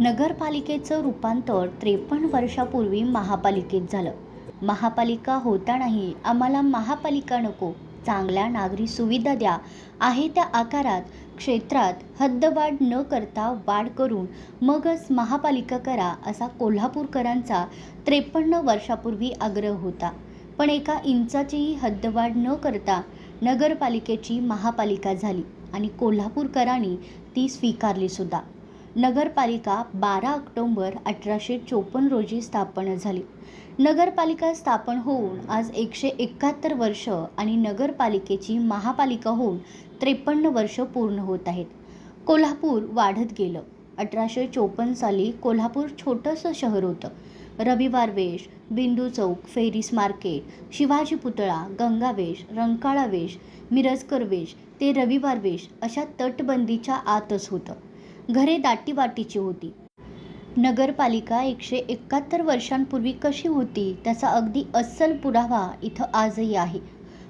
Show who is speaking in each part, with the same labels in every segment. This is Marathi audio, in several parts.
Speaker 1: नगरपालिकेचं रूपांतर 53 वर्षापूर्वी महापालिकेत झालं. महापालिका होतानाही आम्हाला महापालिका नको, चांगल्या नागरी सुविधा द्या, आहे त्या आकारात क्षेत्रात हद्दवाढ न करता वाढ करून मगच महापालिका करा, असा कोल्हापूरकरांचा 53 वर्षापूर्वी आग्रह होता. पण एका इंचाचीही हद्दवाढ न करता नगरपालिकेची महापालिका झाली आणि कोल्हापूरकरांनी ती स्वीकारली सुद्धा. नगरपालिका 12 ऑक्टोबर 1854 रोजी स्थापन झाली. नगरपालिका स्थापन होऊन आज 171 वर्ष आणि नगरपालिकेची महापालिका होऊन 53 वर्ष पूर्ण होत आहेत. कोल्हापूर वाढत गेलं. 1854 साली कोल्हापूर छोटंसं शहर होतं. रविवार वेश, बिंदू चौक, फेरीस मार्केट, शिवाजी पुतळा, गंगावेश, रंकाळा वेश, मिरजकर वेश ते रविवार वेश अशा तटबंदीच्या आतच होतं. घरे दाटीवाटीची होती. नगरपालिका 171 वर्षांपूर्वी कशी होती त्याचा अगदी अस्सल पुरावा इथं आजही आहे.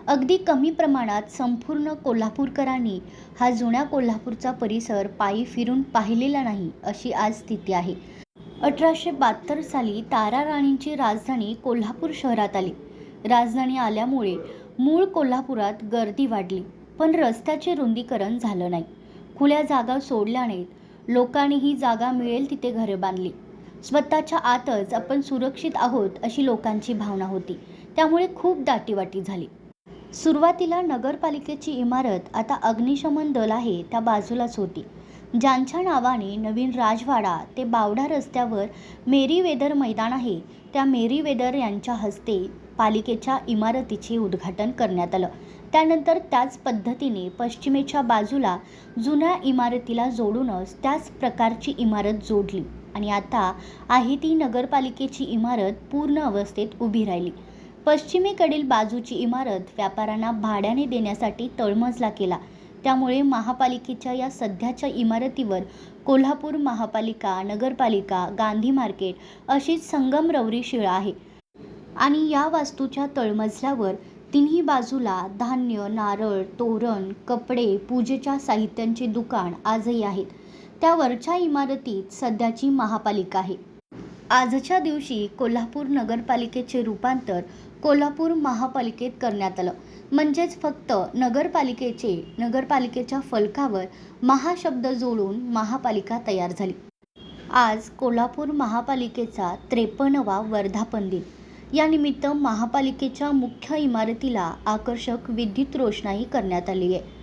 Speaker 1: अगदी कमी प्रमाणात संपूर्ण कोल्हापूरकरांनी हा जुन्या कोल्हापूरचा परिसर पायी फिरून पाहिलेला नाही, अशी आज स्थिती आहे. 1872 साली ताराराणींची राजधानी कोल्हापूर शहरात आली. राजधानी आल्यामुळे मूळ कोल्हापुरात गर्दी वाढली, पण रस्त्याचे रुंदीकरण झालं नाही. खुल्या जागा सोडल्या नाहीत. लोकांनी ही जागा मिळेल तिथे घरे बांधली. स्वतःच्या आतच आपण सुरक्षित आहोत अशी लोकांची भावना होती. त्यामुळे खूप दाटीवाटी झाली. सुरुवातीला नगरपालिकेची इमारत आता अग्निशमन दल आहे त्या बाजूलाच होती. ज्यांच्या नावाने नवीन राजवाडा ते बावडा रस्त्यावर मेरीवेदर मैदान आहे, त्या मेरीवेदर यांच्या हस्ते पालिकेच्या इमारतीचे उद्घाटन करण्यात आलं. त्यानंतर त्याच पद्धतीने पश्चिमेच्या बाजूला जुन्या इमारतीला जोडूनच त्याच प्रकारची इमारत जोडली आणि आता आहे ती नगरपालिकेची इमारत पूर्ण अवस्थेत उभी राहिली. पश्चिमेकडील बाजूची इमारत व्यापाऱ्यांना भाड्याने देण्यासाठी तळमजला केला. त्यामुळे महापालिकेच्या या सध्याच्या इमारतीवर कोल्हापूर महापालिका, नगरपालिका, गांधी मार्केट अशीच संगमरवरी शिळा आहे. आणि या वास्तूच्या तळमजल्यावर तिन्ही बाजूला धान्य, नारळ, तोरण, कपडे, पूजेच्या साहित्यांचे दुकान आजही आहेत. त्या वरच्या इमारतीत सध्याची महापालिका आहे. आजच्या दिवशी कोल्हापूर नगरपालिकेचे रूपांतर कोल्हापूर महापालिकेत करण्यात आलं. म्हणजेच फक्त नगरपालिकेच्या फलकावर महाशब्द जोडून महापालिका तयार झाली. आज कोल्हापूर महापालिकेचा 53वा वर्धापन दिन. या निमित्त महापालिकेच्या मुख्य इमारतीला आकर्षक विद्युत रोषणाई करण्यात आली आहे.